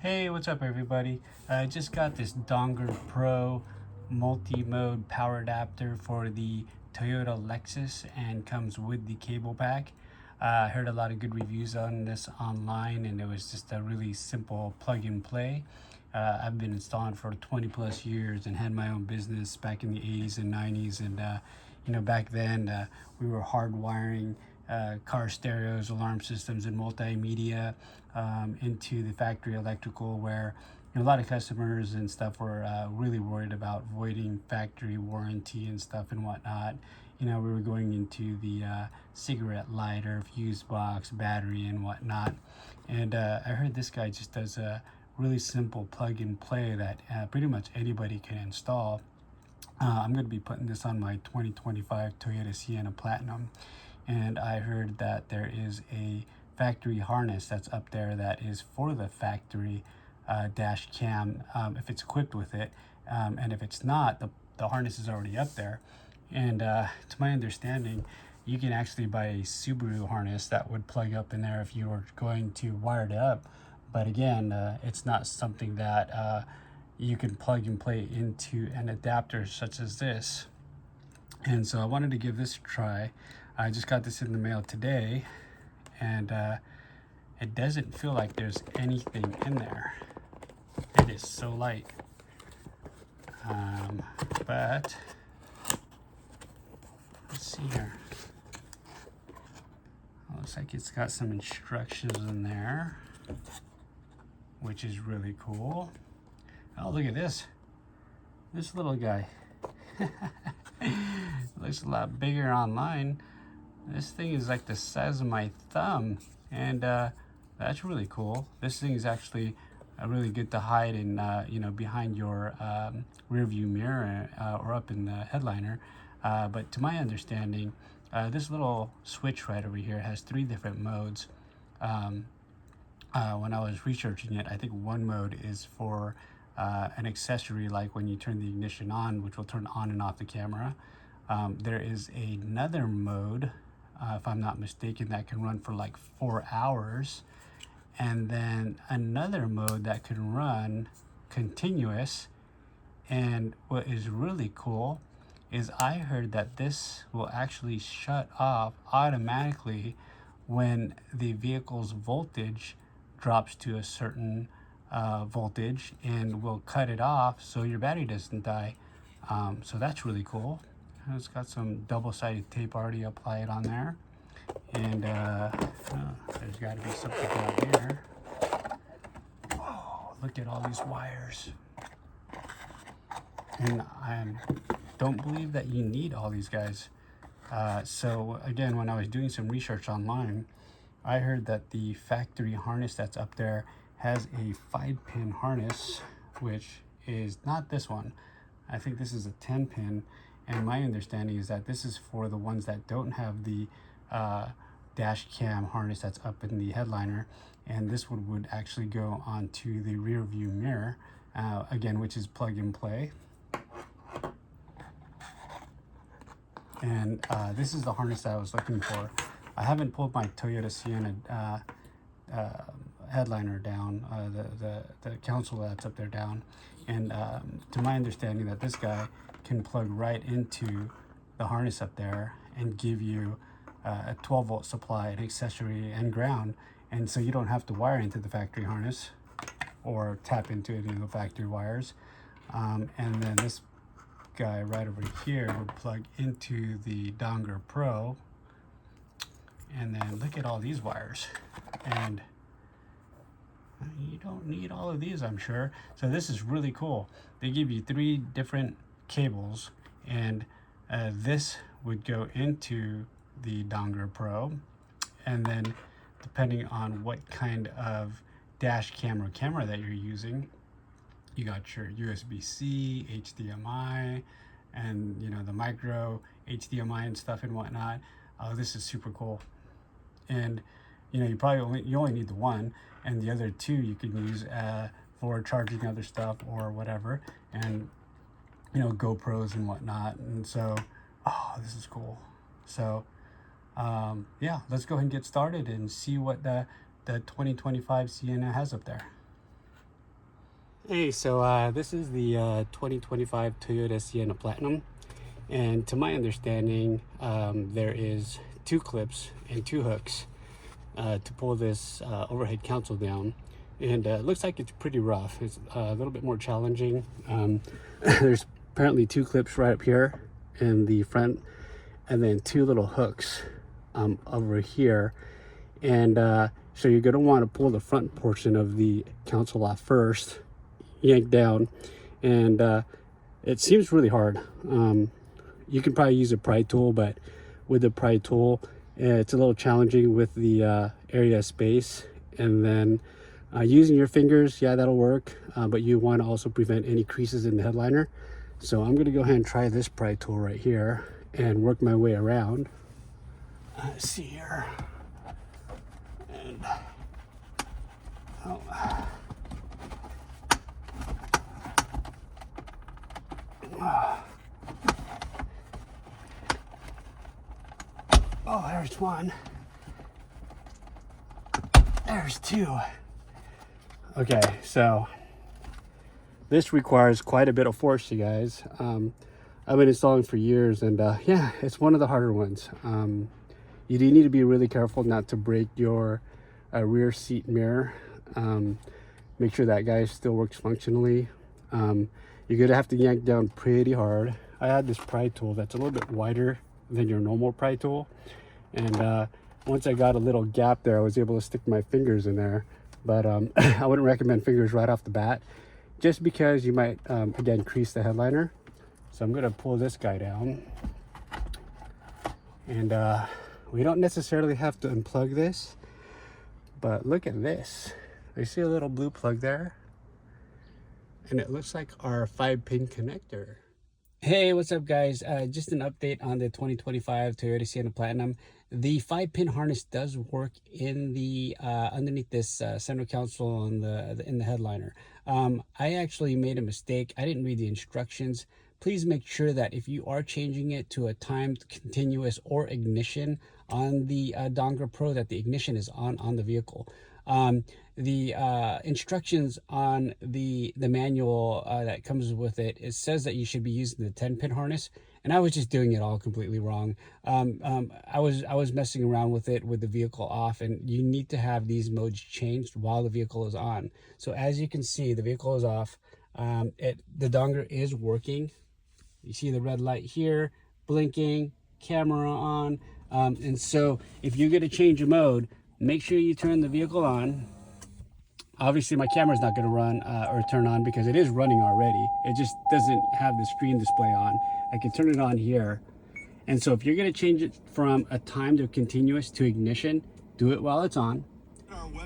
Hey, what's up everybody? I just got this Dongar Pro multi-mode power adapter for the Toyota Lexus and comes with the cable pack. I heard a lot of good reviews on this online and it was just a really simple plug and play. I've been installing for 20 plus years and had my own business back in the 80s and 90s, and back then we were hardwiring car stereos, alarm systems, and multimedia into the factory electrical, where a lot of customers and stuff were really worried about voiding factory warranty and stuff and whatnot. We were going into the cigarette lighter, fuse box, battery, and whatnot. And I heard this guy just does a really simple plug and play that pretty much anybody can install. I'm going to be putting this on my 2025 Toyota Sienna Platinum, and I heard that there is a factory harness that's up there that is for the factory dash cam, if it's equipped with it, and if it's not, the harness is already up there. And to my understanding, you can actually buy a Subaru harness that would plug up in there if you were going to wire it up. But again, it's not something that you can plug and play into an adapter such as this. And so I wanted to give this a try. I just got this in the mail today, and it doesn't feel like there's anything in there. It is so light. But let's see here. Looks like it's got some instructions in there, which is really cool. Oh, look at this. This little guy. Looks a lot bigger online. This thing is like the size of my thumb, and that's really cool. This thing is actually really good to hide in, behind your rear view mirror or up in the headliner. But to my understanding, this little switch right over here has 3 different modes. When I was researching it, I think one mode is for an accessory, like when you turn the ignition on, which will turn on and off the camera. There is another mode, if I'm not mistaken, that can run for like 4 hours. And then another mode that can run continuous. And what is really cool is I heard that this will actually shut off automatically when the vehicle's voltage drops to a certain voltage, and will cut it off so your battery doesn't die. So that's really cool. It's got some double-sided tape already applied on there, and there's got to be something down here. Oh, look at all these wires. And I don't believe that you need all these guys. So again, when I was doing some research online, I heard that the factory harness that's up there has a 5-pin harness, which is not this one. I think this is a 10-pin, and my understanding is that this is for the ones that don't have the dash cam harness that's up in the headliner, and this one would actually go onto the rear view mirror, again, which is plug and play. And this is the harness that I was looking for. I haven't pulled my Toyota Sienna headliner down, the console that's up there down, and to my understanding that this guy can plug right into the harness up there and give you a 12-volt supply, an accessory, and ground, and so you don't have to wire into the factory harness or tap into any of the factory wires. And then this guy right over here would plug into the Dongar Pro, and then look at all these wires, and you don't need all of these, I'm sure. So this is really cool. They give you 3 different cables, and this would go into the Dongar Pro, and then depending on what kind of dash camera that you're using, you got your USB-C, HDMI, and the micro HDMI and stuff and whatnot. This is super cool. And you only need the one, and the other 2 you can use for charging other stuff or whatever, and GoPros and whatnot. And so, oh, this is cool. So yeah, let's go ahead and get started and see what the 2025 Sienna has up there. Hey, so this is the 2025 Toyota Sienna Platinum, and to my understanding, there is two clips and two hooks to pull this overhead console down, and it looks like it's pretty rough. It's a little bit more challenging. There's apparently two clips right up here in the front, and then two little hooks over here, and so you're going to want to pull the front portion of the console off first, yank down, and it seems really hard. You can probably use a pry tool, but with the pry tool it's a little challenging with the area of space. And then using your fingers, yeah, that'll work, but you want to also prevent any creases in the headliner. So I'm going to go ahead and try this pry tool right here and work my way around. Let's see here. And oh, there's one. There's two. Okay, so this requires quite a bit of force, you guys. I've been installing for years, and yeah, it's one of the harder ones. You do need to be really careful not to break your rear seat mirror. Make sure that guy still works functionally. You're gonna have to yank down pretty hard. I had this pry tool that's a little bit wider than your normal pry tool, and once I got a little gap there, I was able to stick my fingers in there. But I wouldn't recommend fingers right off the bat, just because you might again crease the headliner. So I'm gonna pull this guy down, and we don't necessarily have to unplug this, but look at this. I see a little blue plug there, and it looks like our 5-pin connector. Hey, what's up, guys? Just an update on the 2025 Toyota Sienna Platinum. The 5-pin harness does work in the underneath this center console on in the headliner. I actually made a mistake. I didn't read the instructions. Please make sure that if you are changing it to a timed continuous or ignition on the Dongar Pro, that the ignition is on the vehicle. The instructions on the manual that comes with it, it says that you should be using the 10-pin harness, and I was just doing it all completely wrong. I was messing around with it with the vehicle off, and you need to have these modes changed while the vehicle is on. So as you can see, the vehicle is off. The Dongar is working. You see the red light here, blinking, camera on. And so if you're going to change a mode, make sure you turn the vehicle on. Obviously my camera's not going to run or turn on because it is running already. It just doesn't have the screen display on. I can turn it on here. And so if you're going to change it from a timed or continuous to ignition, do it while it's on.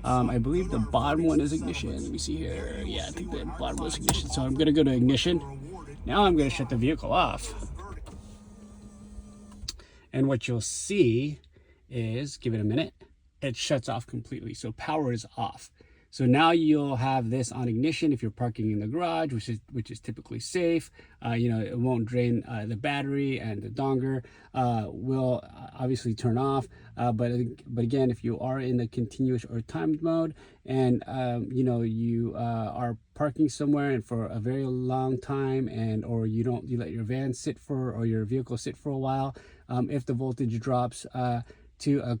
I believe the bottom one is ignition. Let me see here. Yeah, I think the bottom was ignition. So I'm going to go to ignition. Now I'm going to shut the vehicle off. And what you'll see is, give it a minute, it shuts off completely. So power is off. So now you'll have this on ignition if you're parking in the garage, which is typically safe. You know, it won't drain the battery, and the Dongar will obviously turn off. But again, if you are in the continuous or timed mode, and you know, you are parking somewhere and for a very long time, and or you let your van sit for, or your vehicle sit for a while, if the voltage drops to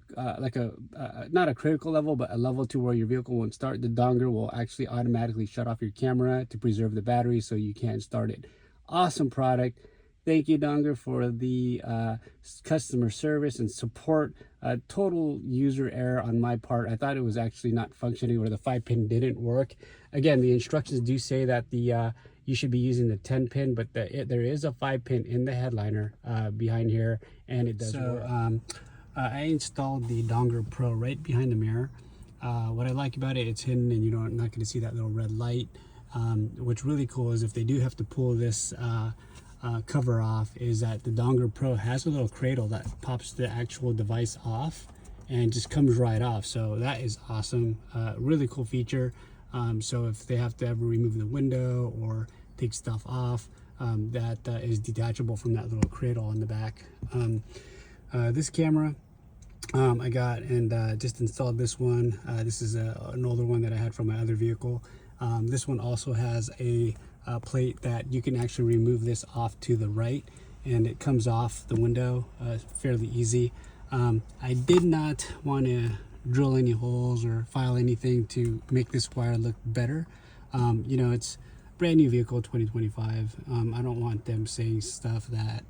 not a critical level, but a level to where your vehicle won't start, the Dongar will actually automatically shut off your camera to preserve the battery so you can't start it. Awesome product. Thank you, Dongar, for the customer service and support. Total user error on my part. I thought it was actually not functioning, or the 5-pin didn't work. Again, the instructions do say that you should be using the 10-pin, but there is a 5-pin in the headliner behind here, and it does work. I installed the Dongar Pro right behind the mirror. What I like about it, it's hidden, and you're not going to see that little red light. What's really cool is if they do have to pull this cover off, is that the Dongar Pro has a little cradle that pops the actual device off and just comes right off. So that is awesome. Really cool feature. So if they have to ever remove the window or take stuff off, that is detachable from that little cradle on the back. This camera, I got and just installed this one. This is an older one that I had from my other vehicle. This one also has a plate that you can actually remove this off to the right, and it comes off the window fairly easy. I did not want to drill any holes or file anything to make this wire look better. You know, it's a brand new vehicle, 2025. I don't want them saying stuff that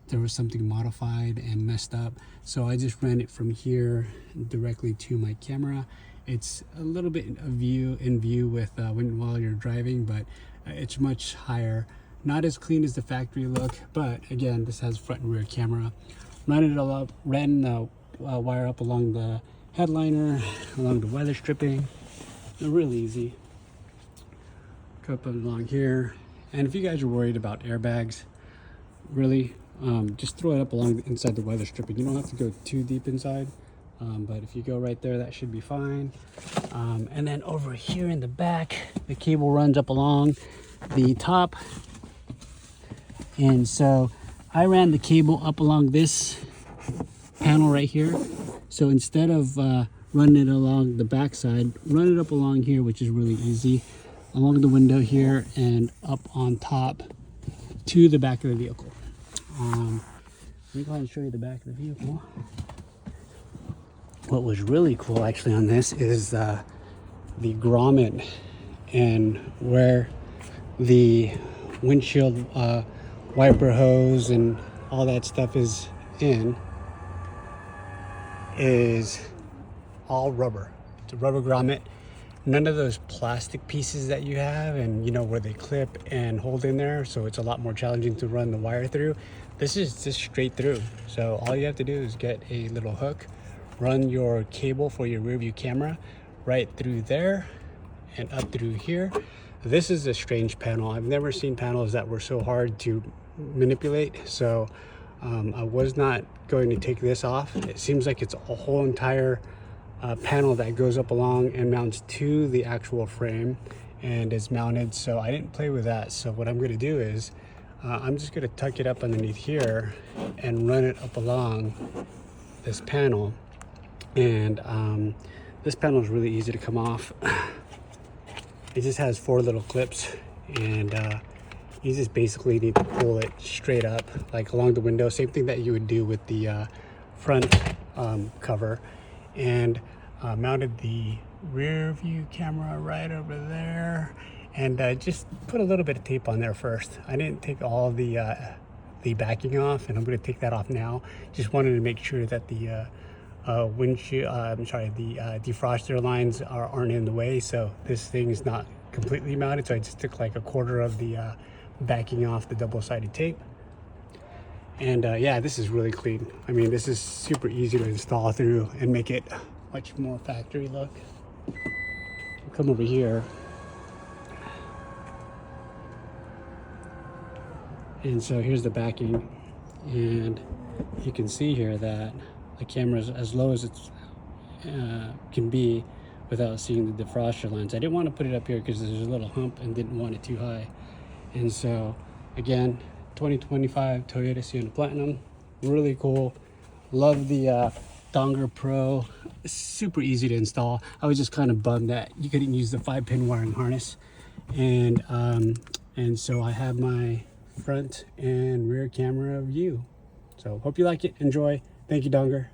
there was something modified and messed up, so I just ran it from here directly to my camera. It's a little bit of view with while you're driving, but it's much higher. Not as clean as the factory look, but again, this has front and rear camera. Ran the wire up along the headliner, along the weather stripping. They're really easy. Cut it along here. And if you guys are worried about airbags, really, just throw it up along inside the weather stripping. You don't have to go too deep inside, but if you go right there, that should be fine. And then over here in the back, the cable runs up along the top. And so I ran the cable up along this panel right here. So instead of running it along the back side, run it up along here, which is really easy, along the window here and up on top to the back of the vehicle. Let me go ahead and show you the back of the vehicle. What was really cool actually on this is the grommet and where the windshield wiper hose and all that stuff is all rubber. It's a rubber grommet. None of those plastic pieces that you have and you know where they clip and hold in there, so it's a lot more challenging to run the wire through. This is just straight through, so all you have to do is get a little hook, run your cable for your rear view camera right through there and up through here. This is a strange panel. I've never seen panels that were so hard to manipulate, so I was not going to take this off. It seems like it's a whole entire panel that goes up along and mounts to the actual frame and is mounted, so I didn't play with that. So what I'm going to do is I'm just going to tuck it up underneath here and run it up along this panel. And this panel is really easy to come off. It just has 4 little clips, and you just basically need to pull it straight up, like along the window. Same thing that you would do with the front cover. And mounted the rear view camera right over there, and just put a little bit of tape on there first. I didn't take all the backing off, and I'm going to take that off now. Just wanted to make sure that the defroster lines aren't in the way, so this thing is not completely mounted. So I just took like a quarter of the backing off the double-sided tape. And yeah, this is really clean. I mean, this is super easy to install through and make it much more factory look. I'll come over here. And so here's the backing. And you can see here that the camera is as low as it can be without seeing the defroster lines. I didn't want to put it up here because there's a little hump and didn't want it too high. And so again, 2025 Toyota Sienna Platinum, really cool. Love the Dongar Pro, super easy to install. I was just kind of bummed that you couldn't use the 5-pin wiring harness, and so I have my front and rear camera view. So hope you like it, enjoy. Thank you, Dongar.